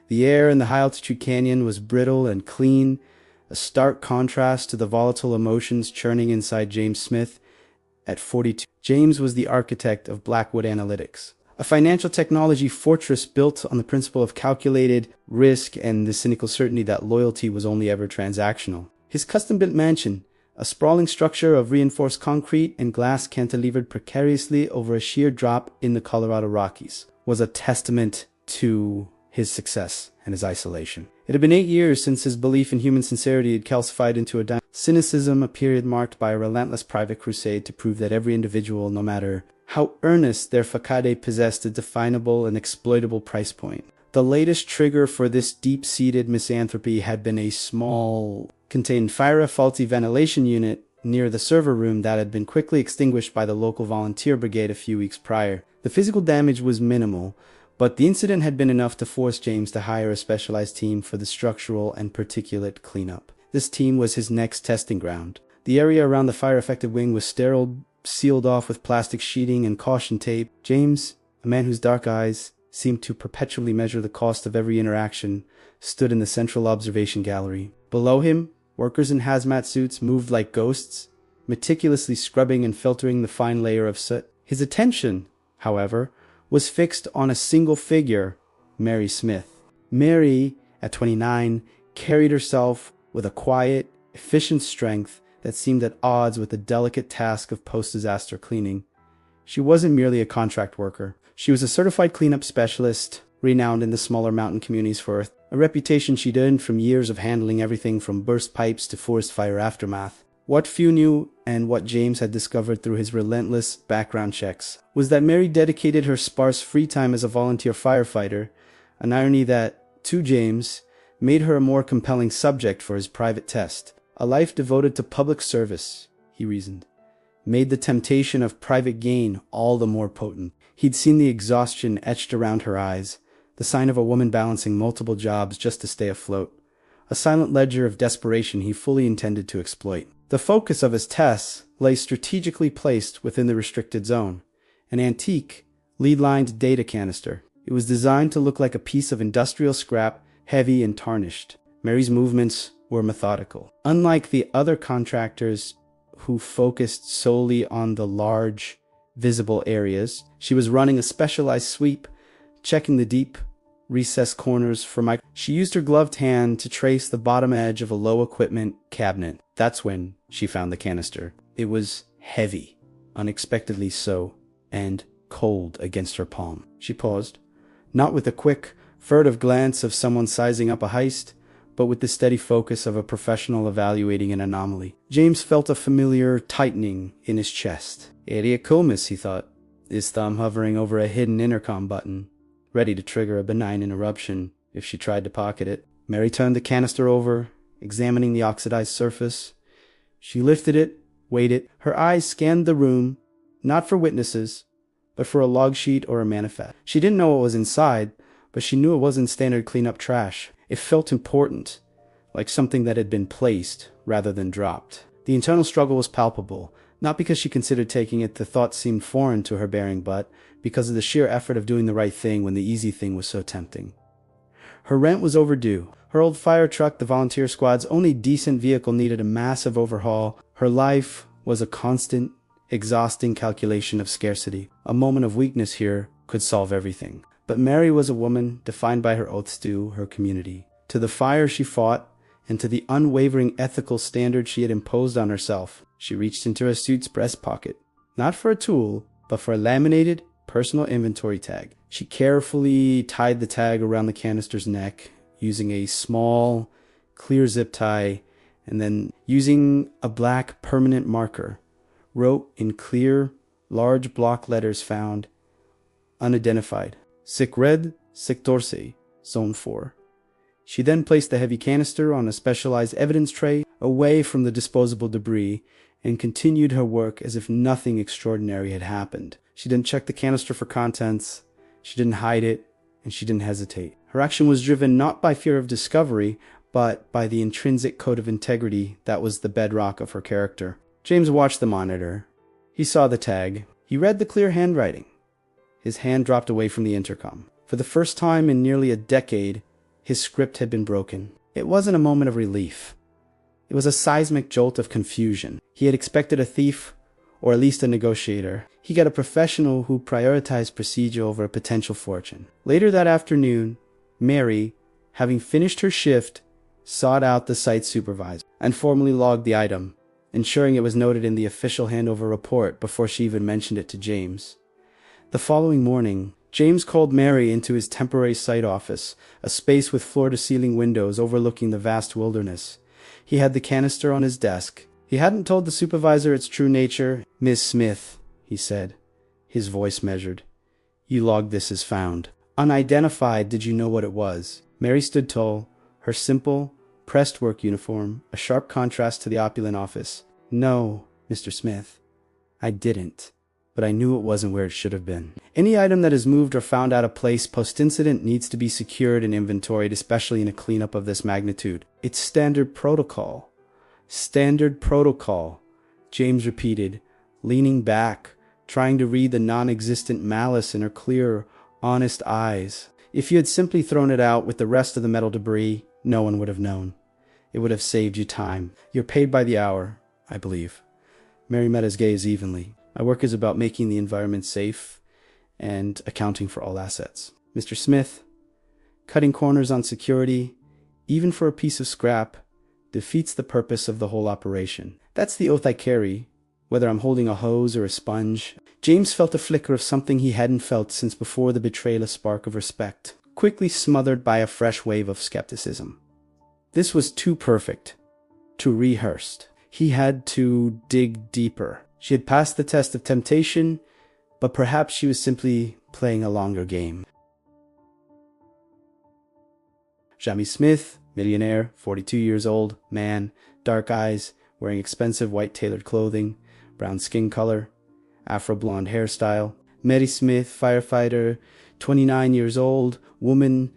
The air in the high-altitude canyon was brittle and clean, a stark contrast to the volatile emotions churning inside James Smith. At 42, James was the architect of Blackwood Analytics, a financial technology fortress built on the principle of calculated risk and the cynical certainty that loyalty was only ever transactional. His custom-built mansion, a sprawling structure of reinforced concrete and glass cantilevered precariously over a sheer drop in the Colorado Rockies, was a testament to his success and his isolation. It had been 8 years since his belief in human sincerity had calcified into a cynicism, a period marked by a relentless private crusade to prove that every individual, no matter how earnest their facade, possessed a definable and exploitable price point. The latest trigger for this deep-seated misanthropy had been a small, contained fire faulty ventilation unit near the server room that had been quickly extinguished by the local volunteer brigade a few weeks prior. The physical damage was minimal, but the incident had been enough to force James to hire a specialized team for the structural and particulate cleanup. This team was his next testing ground. The area around the fire-affected wing was sterile, sealed off with plastic sheeting and caution tape. James, a man whose dark eyes seemed to perpetually measure the cost of every interaction, stood in the central observation gallery. Below him, workers in hazmat suits moved like ghosts, meticulously scrubbing and filtering the fine layer of soot. His attention, however, was fixed on a single figure, Mary Smith. Mary, at 29, carried herself with a quiet, efficient strength that seemed at odds with the delicate task of post-disaster cleaning. She wasn't merely a contract worker. She was a certified cleanup specialist, renowned in the smaller mountain communities for a reputation she'd earned from years of handling everything from burst pipes to forest fire aftermath. What few knew, and what James had discovered through his relentless background checks, was that Mary dedicated her sparse free time as a volunteer firefighter, an irony that, to James, made her a more compelling subject for his private test. A life devoted to public service, he reasoned, made the temptation of private gain all the more potent. He'd seen the exhaustion etched around her eyes, the sign of a woman balancing multiple jobs just to stay afloat, a silent ledger of desperation he fully intended to exploit. The focus of his tests lay strategically placed within the restricted zone, an antique, lead-lined data canister. It was designed to look like a piece of industrial scrap, heavy and tarnished. Mary's movements were methodical. Unlike the other contractors who focused solely on the large, visible areas, she was running a specialized sweep, checking the deep, recessed corners for She used her gloved hand to trace the bottom edge of a low-equipment cabinet. That's when she found the canister. It was heavy, unexpectedly so, and cold against her palm. She paused, not with a quick, furtive glance of someone sizing up a heist, but with the steady focus of a professional evaluating an anomaly. James felt a familiar tightening in his chest. Idiot Comus, he thought, his thumb hovering over a hidden intercom button, ready to trigger a benign interruption if she tried to pocket it. Mary turned the canister over, examining the oxidized surface. She lifted it, weighed it. Her eyes scanned the room, not for witnesses, but for a log sheet or a manifest. She didn't know what was inside, but she knew it wasn't standard cleanup trash. It felt important, like something that had been placed rather than dropped. The internal struggle was palpable, not because she considered taking it. The thought seemed foreign to her bearing, but because of the sheer effort of doing the right thing when the easy thing was so tempting. Her rent was overdue. Her old fire truck, the volunteer squad's only decent vehicle, needed a massive overhaul. Her life was a constant, exhausting calculation of scarcity. A moment of weakness here could solve everything. But Mary was a woman defined by her oaths to her community, to the fire she fought, and to the unwavering ethical standard she had imposed on herself. She reached into her suit's breast pocket, not for a tool, but for a laminated personal inventory tag. She carefully tied the tag around the canister's neck, using a small, clear zip tie, and then, using a black permanent marker, wrote in clear, large block letters found, unidentified, Sic Red, Sectorse, Zone 4. She then placed the heavy canister on a specialized evidence tray away from the disposable debris and continued her work as if nothing extraordinary had happened. She didn't check the canister for contents, she didn't hide it, and she didn't hesitate. Her action was driven not by fear of discovery, but by the intrinsic code of integrity that was the bedrock of her character. James watched the monitor. He saw the tag. He read the clear handwriting. His hand dropped away from the intercom. For the first time in nearly a decade, His script had been broken. It wasn't a moment of relief. It was a seismic jolt of confusion. He had expected a thief, or at least a negotiator. He got a professional who prioritized procedure over a potential fortune. Later that afternoon, Mary, having finished her shift, sought out the site supervisor and formally logged the item, ensuring it was noted in the official handover report before she even mentioned it to James. The following morning, James called Mary into his temporary site office, a space with floor-to-ceiling windows overlooking the vast wilderness. He had the canister on his desk. He hadn't told the supervisor its true nature. "Miss Smith," he said, his voice measured, "you logged this as found. Unidentified, did you know what it was?" Mary stood tall, her simple, pressed work uniform, a sharp contrast to the opulent office. "No, Mr. Smith, I didn't. But I knew it wasn't where it should have been. Any item that is moved or found out of place post-incident needs to be secured and inventoried, especially in a cleanup of this magnitude. It's standard protocol." "Standard protocol," James repeated, leaning back, trying to read the non-existent malice in her clear, honest eyes. "If you had simply thrown it out with the rest of the metal debris, no one would have known. It would have saved you time. You're paid by the hour, I believe." Mary met his gaze evenly. "My work is about making the environment safe and accounting for all assets. Mr. Smith, cutting corners on security, even for a piece of scrap, defeats the purpose of the whole operation. That's the oath I carry, whether I'm holding a hose or a sponge." James felt a flicker of something he hadn't felt since before the betrayal, a spark of respect, quickly smothered by a fresh wave of skepticism. This was too perfect, too rehearsed. He had to dig deeper. She had passed the test of temptation, but perhaps she was simply playing a longer game. Jamie Smith, millionaire, 42 years old, man, dark eyes, wearing expensive white tailored clothing, brown skin color, afro-blonde hairstyle. Mary Smith, firefighter, 29 years old, woman,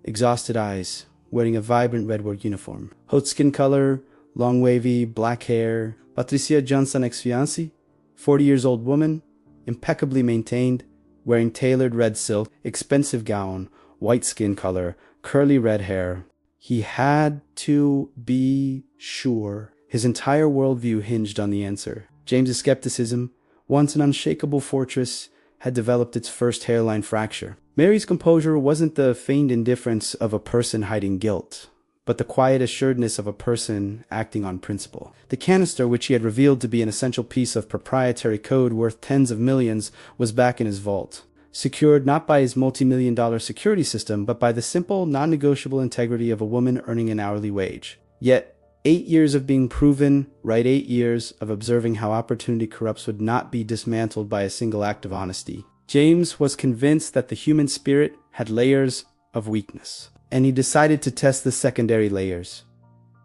exhausted eyes, wearing a vibrant redwood uniform. Haute skin color, long wavy, black hair. Patricia Johnson, ex-fiancée, 40 years old woman, impeccably maintained, wearing tailored red silk, expensive gown, white skin color, curly red hair. He had to be sure. His entire worldview hinged on the answer. James's skepticism, once an unshakable fortress, had developed its first hairline fracture. Mary's composure wasn't the feigned indifference of a person hiding guilt, but the quiet assuredness of a person acting on principle. The canister, which he had revealed to be an essential piece of proprietary code worth tens of millions, was back in his vault, secured not by his multi-million-dollar security system, but by the simple, non-negotiable integrity of a woman earning an hourly wage. Yet, 8 years of being proven right, 8 years of observing how opportunity corrupts would not be dismantled by a single act of honesty. James was convinced that the human spirit had layers of weakness, and he decided to test the secondary layers: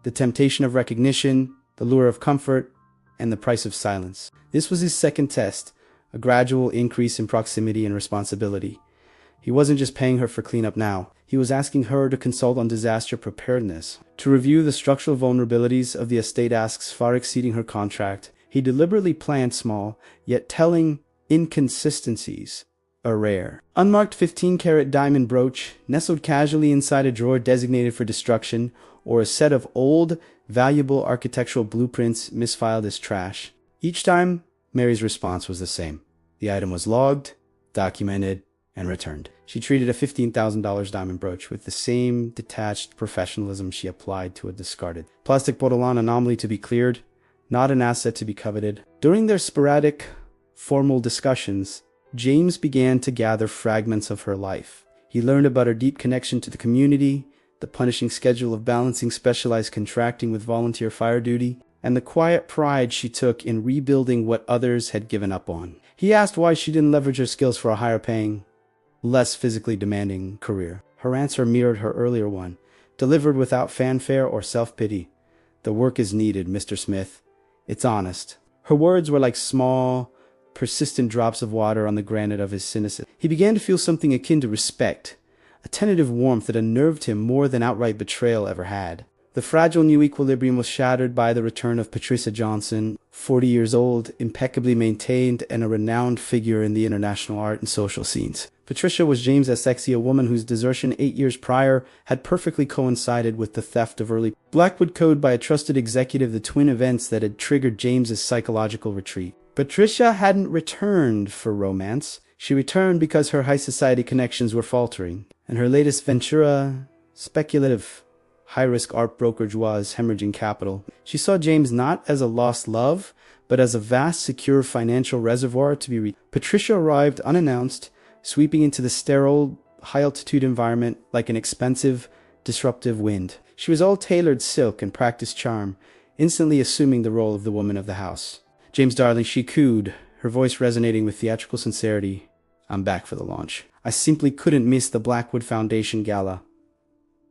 the temptation of recognition, the lure of comfort, and the price of silence. This was his second test, a gradual increase in proximity and responsibility. He wasn't just paying her for cleanup now. He was asking her to consult on disaster preparedness, to review the structural vulnerabilities of the estate asks far exceeding her contract. He deliberately planned small, yet telling inconsistencies are rare. Unmarked 15-carat diamond brooch nestled casually inside a drawer designated for destruction, or a set of old, valuable architectural blueprints misfiled as trash. Each time, Mary's response was the same. The item was logged, documented, and returned. She treated a $15,000 diamond brooch with the same detached professionalism she applied to a discarded plastic porcelain anomaly to be cleared, not an asset to be coveted. During their sporadic, formal discussions, James began to gather fragments of her life. He learned about her deep connection to the community, the punishing schedule of balancing specialized contracting with volunteer fire duty, and the quiet pride she took in rebuilding what others had given up on. He asked why she didn't leverage her skills for a higher-paying, less physically demanding career. Her answer mirrored her earlier one, delivered without fanfare or self-pity. "The work is needed, Mr. Smith. It's honest." Her words were like small, persistent drops of water on the granite of his cynicism. He began to feel something akin to respect, a tentative warmth that unnerved him more than outright betrayal ever had. The fragile new equilibrium was shattered by the return of Patricia Johnson, 40 years old, impeccably maintained, and a renowned figure in the international art and social scenes. Patricia was James as sexy, a woman whose desertion 8 years prior had perfectly coincided with the theft of early Blackwood Code by a trusted executive, the twin events that had triggered James's psychological retreat. Patricia hadn't returned for romance. She returned because her high society connections were faltering, and her latest ventura, speculative, high-risk art brokerage, was hemorrhaging capital. She saw James not as a lost love, but as a vast, secure financial reservoir to be reached. Patricia arrived unannounced, sweeping into the sterile, high-altitude environment like an expensive, disruptive wind. She was all tailored silk and practiced charm, instantly assuming the role of the woman of the house. "James, darling," she cooed, her voice resonating with theatrical sincerity. "I'm back for the launch. I simply couldn't miss the Blackwood Foundation Gala."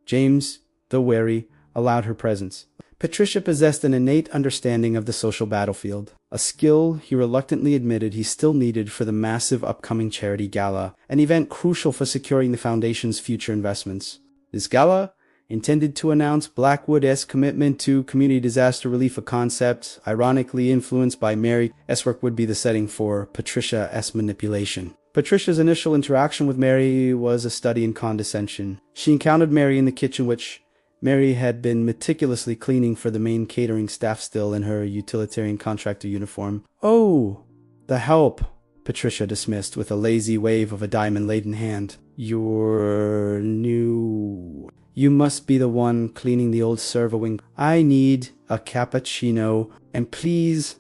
James, though wary, allowed her presence. Patricia possessed an innate understanding of the social battlefield, a skill he reluctantly admitted he still needed for the massive upcoming charity gala, an event crucial for securing the foundation's future investments. This gala, intended to announce Blackwood's commitment to community disaster relief, a concept ironically influenced by Mary's work, would be the setting for Patricia's manipulation. Patricia's initial interaction with Mary was a study in condescension. She encountered Mary in the kitchen, which Mary had been meticulously cleaning for the main catering staff, still in her utilitarian contractor uniform. "Oh, the help," Patricia dismissed with a lazy wave of a diamond-laden hand. "You're new. You must be the one cleaning the old server wing. I need a cappuccino, and please,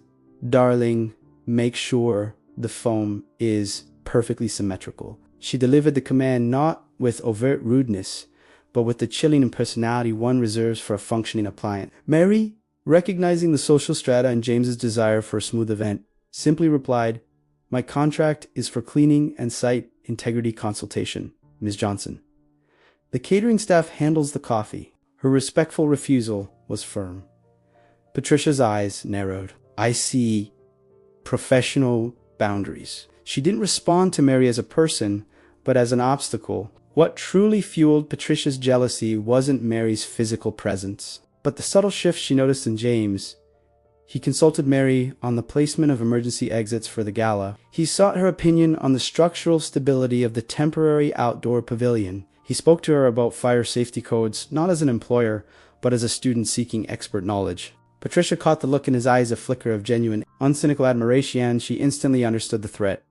darling, make sure the foam is perfectly symmetrical." She delivered the command not with overt rudeness, but with the chilling personality one reserves for a functioning appliance. Mary, recognizing the social strata and James's desire for a smooth event, simply replied, "My contract is for cleaning and site integrity consultation, Ms. Johnson. The catering staff handles the coffee." Her respectful refusal was firm. Patricia's eyes narrowed. "I see professional boundaries." She didn't respond to Mary as a person, but as an obstacle. What truly fueled Patricia's jealousy wasn't Mary's physical presence, but the subtle shift she noticed in James. He consulted Mary on the placement of emergency exits for the gala. He sought her opinion on the structural stability of the temporary outdoor pavilion. He spoke to her about fire safety codes, not as an employer, but as a student seeking expert knowledge. Patricia caught the look in his eyes, a flicker of genuine, uncynical admiration, and she instantly understood the threat.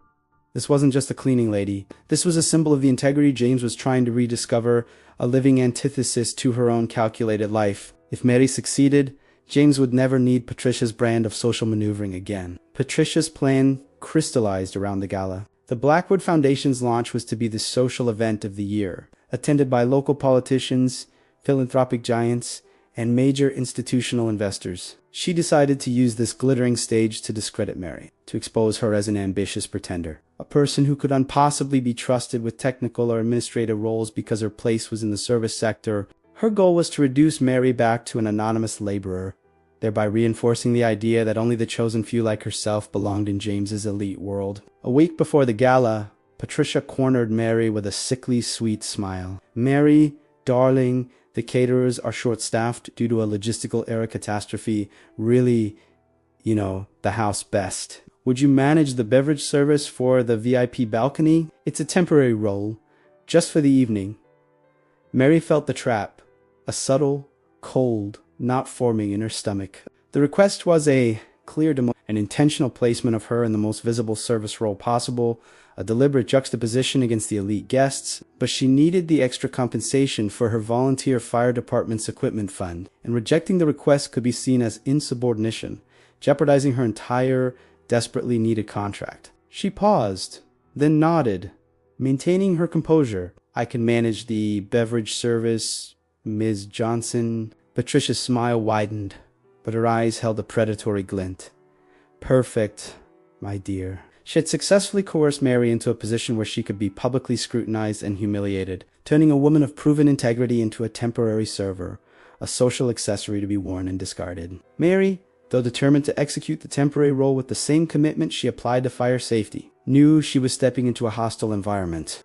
This wasn't just a cleaning lady. This was a symbol of the integrity James was trying to rediscover, a living antithesis to her own calculated life. If Mary succeeded, James would never need Patricia's brand of social maneuvering again. Patricia's plan crystallized around the gala. The Blackwood Foundation's launch was to be the social event of the year, attended by local politicians, philanthropic giants, and major institutional investors. She decided to use this glittering stage to discredit Mary, to expose her as an ambitious pretender, a person who could impossibly be trusted with technical or administrative roles because her place was in the service sector. Her goal was to reduce Mary back to an anonymous laborer, thereby reinforcing the idea that only the chosen few like herself belonged in James's elite world. A week before the gala, Patricia cornered Mary with a sickly sweet smile. "Mary, darling, the caterers are short-staffed due to a logistical error catastrophe. Really, the house best. Would you manage the beverage service for the VIP balcony? It's a temporary role, just for the evening." Mary felt the trap, a subtle, cold knot forming in her stomach. The request was a clear an intentional placement of her in the most visible service role possible, a deliberate juxtaposition against the elite guests, but she needed the extra compensation for her volunteer fire department's equipment fund, and rejecting the request could be seen as insubordination, jeopardizing her entire, desperately needed contract. She paused, then nodded, maintaining her composure. "I can manage the beverage service, Ms. Johnson." Patricia's smile widened, but her eyes held a predatory glint. "Perfect, my dear." She had successfully coerced Mary into a position where she could be publicly scrutinized and humiliated, turning a woman of proven integrity into a temporary server, a social accessory to be worn and discarded. Mary, though determined to execute the temporary role with the same commitment she applied to fire safety, knew she was stepping into a hostile environment.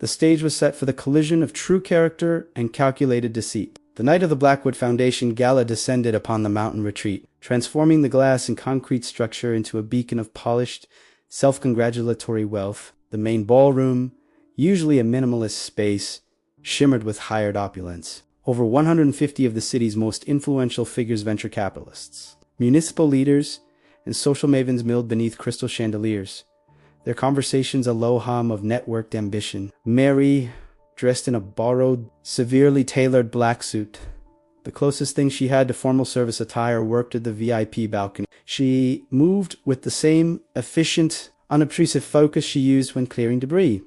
The stage was set for the collision of true character and calculated deceit. The night of the Blackwood Foundation Gala descended upon the mountain retreat, transforming the glass and concrete structure into a beacon of polished, self-congratulatory wealth. The main ballroom, usually a minimalist space, shimmered with hired opulence. Over 150 of the city's most influential figures, venture capitalists, municipal leaders, and social mavens milled beneath crystal chandeliers, their conversations a low hum of networked ambition. Mary, dressed in a borrowed, severely tailored black suit, the closest thing she had to formal service attire, worked at the VIP balcony. She moved with the same efficient, unobtrusive focus she used when clearing debris.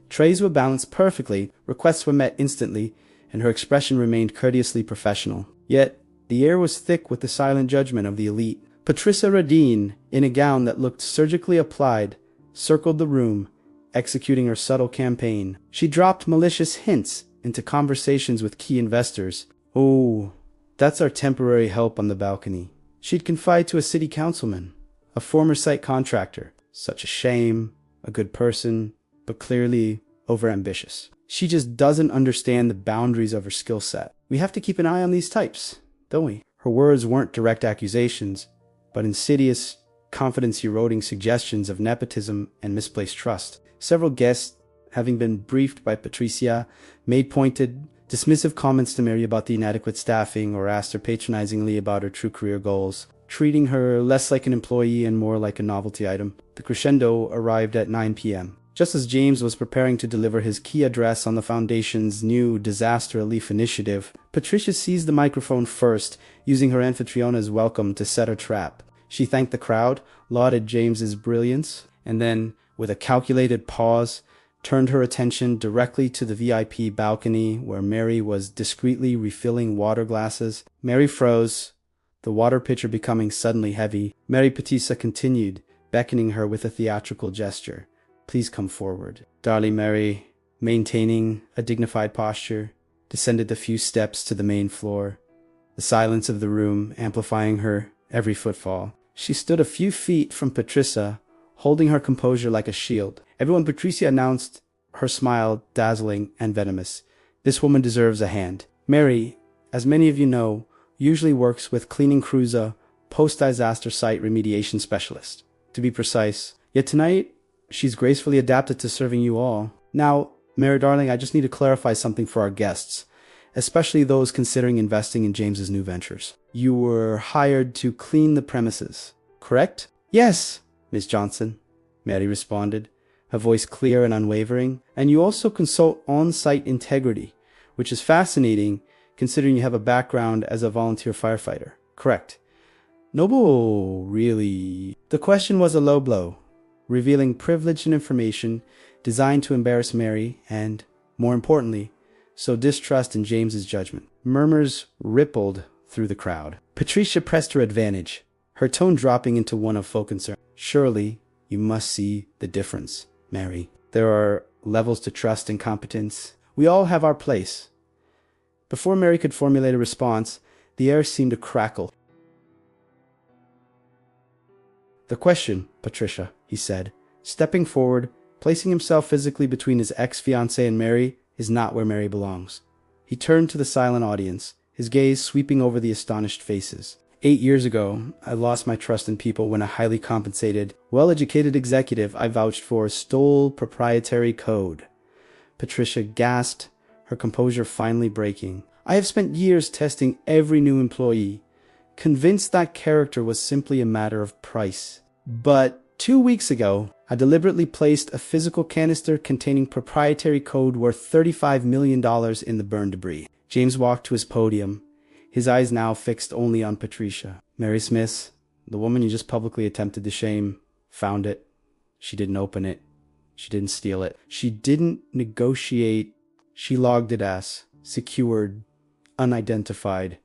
Trays were balanced perfectly, requests were met instantly, and her expression remained courteously professional. Yet, the air was thick with the silent judgment of the elite. Patricia Radine, in a gown that looked surgically applied, circled the room, executing her subtle campaign. She dropped malicious hints into conversations with key investors. "Oh, that's our temporary help on the balcony." She'd confide to a city councilman, a former site contractor. "Such a shame, a good person, but clearly overambitious. She just doesn't understand the boundaries of her skill set. We have to keep an eye on these types, don't we?" Her words weren't direct accusations, but insidious, confidence-eroding suggestions of nepotism and misplaced trust. Several guests, having been briefed by Patricia, made pointed, dismissive comments to Mary about the inadequate staffing or asked her patronizingly about her true career goals, treating her less like an employee and more like a novelty item. The crescendo arrived at 9 p.m. Just as James was preparing to deliver his key address on the Foundation's new disaster relief initiative, Patricia seized the microphone first, using her Amphitryona's welcome to set her trap. She thanked the crowd, lauded James's brilliance, and then, with a calculated pause, turned her attention directly to the VIP balcony where Mary was discreetly refilling water glasses. Mary froze, the water pitcher becoming suddenly heavy. Mary Patissa continued, beckoning her with a theatrical gesture. "Please come forward." Darling Mary, maintaining a dignified posture, descended the few steps to the main floor, the silence of the room amplifying her every footfall. She stood a few feet from Patricia, holding her composure like a shield. "Everyone," Patricia announced, her smile dazzling and venomous. "This woman deserves a hand." Mary, as many of you know, usually works with cleaning crews, a post-disaster site remediation specialist, to be precise. Yet tonight, she's gracefully adapted to serving you all. Now, Mary darling, I just need to clarify something for our guests, especially those considering investing in James's new ventures. You were hired to clean the premises, correct? "Yes, Miss Johnson," Mary responded, her voice clear and unwavering. "And you also consult on-site integrity, which is fascinating considering you have a background as a volunteer firefighter, correct?" "Noble, really?" The question was a low blow, revealing privilege and information designed to embarrass Mary and, more importantly, sow distrust in James's judgment. Murmurs rippled through the crowd. Patricia pressed her advantage, her tone dropping into one of full concern. "Surely you must see the difference, Mary. There are levels to trust and competence. We all have our place." Before Mary could formulate a response, the air seemed to crackle. "The question, Patricia," he said, stepping forward, placing himself physically between his ex-fiancée and Mary, "is not where Mary belongs." He turned to the silent audience, his gaze sweeping over the astonished faces. 8 years ago, I lost my trust in people when a highly compensated, well-educated executive I vouched for stole proprietary code. Patricia gasped, her composure finally breaking. "I have spent years testing every new employee, convinced that character was simply a matter of price. But 2 weeks ago, I deliberately placed a physical canister containing proprietary code worth $35 million in the burn debris." James walked to his podium, his eyes now fixed only on Patricia. "Mary Smith, the woman you just publicly attempted to shame, found it. She didn't open it. She didn't steal it. She didn't negotiate. She logged it as secured, unidentified."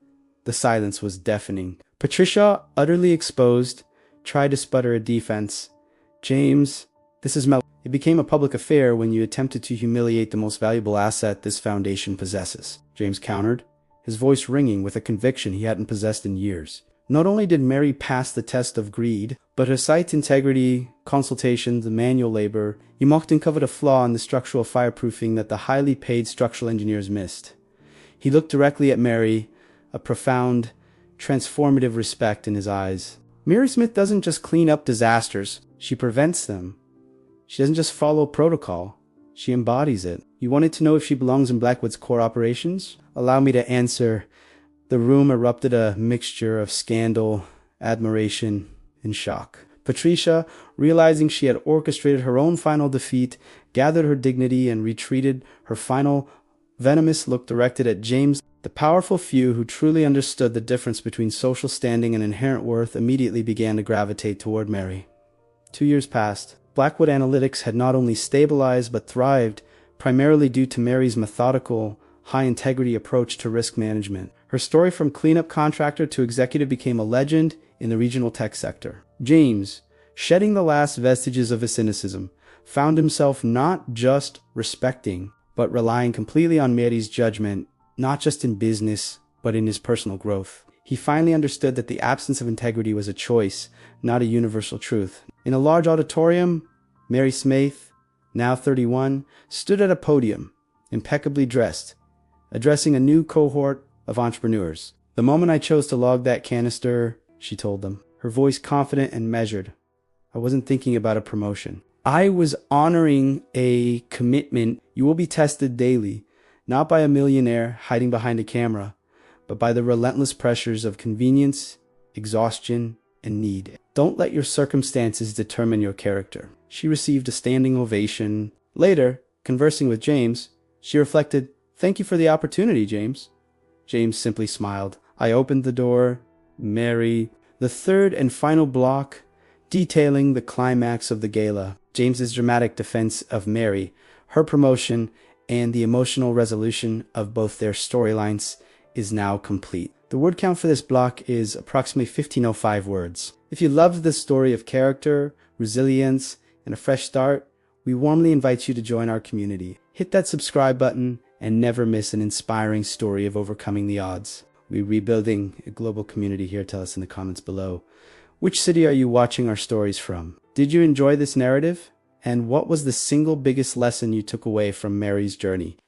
The silence was deafening. Patricia, utterly exposed, tried to sputter a defense. "James, this is It became a public affair when you attempted to humiliate the most valuable asset this foundation possesses," James countered, his voice ringing with a conviction he hadn't possessed in years. Not only did Mary pass the test of greed, but her site integrity, consultations, and manual labor, Imokten uncovered a flaw in the structural fireproofing that the highly paid structural engineers missed. He looked directly at Mary, a profound, transformative respect in his eyes. Mary Smith doesn't just clean up disasters, she prevents them. She doesn't just follow protocol, she embodies it. You wanted to know if she belongs in Blackwood's core operations? Allow me to answer. The room erupted a mixture of scandal, admiration, and shock. Patricia, realizing she had orchestrated her own final defeat, gathered her dignity and retreated, her final venomous look directed at James. The powerful few who truly understood the difference between social standing and inherent worth immediately began to gravitate toward Mary. 2 years passed. Blackwood Analytics had not only stabilized but thrived, primarily due to Mary's methodical, high-integrity approach to risk management. Her story from cleanup contractor to executive became a legend in the regional tech sector. James, shedding the last vestiges of his cynicism, found himself not just respecting, but relying completely on Mary's judgment, not just in business, but in his personal growth. He finally understood that the absence of integrity was a choice, not a universal truth. In a large auditorium, Mary Smith, now 31, stood at a podium, impeccably dressed, addressing a new cohort of entrepreneurs. "The moment I chose to log that canister," she told them, her voice confident and measured, "I wasn't thinking about a promotion. I was honoring a commitment. You will be tested daily, not by a millionaire hiding behind a camera, but by the relentless pressures of convenience, exhaustion, and need. Don't let your circumstances determine your character." She received a standing ovation. Later, conversing with James, she reflected, "Thank you for the opportunity, James." James simply smiled. I opened the door. Mary. The third and final block, detailing the climax of the gala. James's dramatic defense of Mary, her promotion, and the emotional resolution of both their storylines is now complete. The word count for this block is approximately 1505 words. If you loved this story of character, resilience, and a fresh start, we warmly invite you to join our community. Hit that subscribe button and never miss an inspiring story of overcoming the odds. We're rebuilding a global community here. Tell us in the comments below. Which city are you watching our stories from? Did you enjoy this narrative? And what was the single biggest lesson you took away from Mary's journey?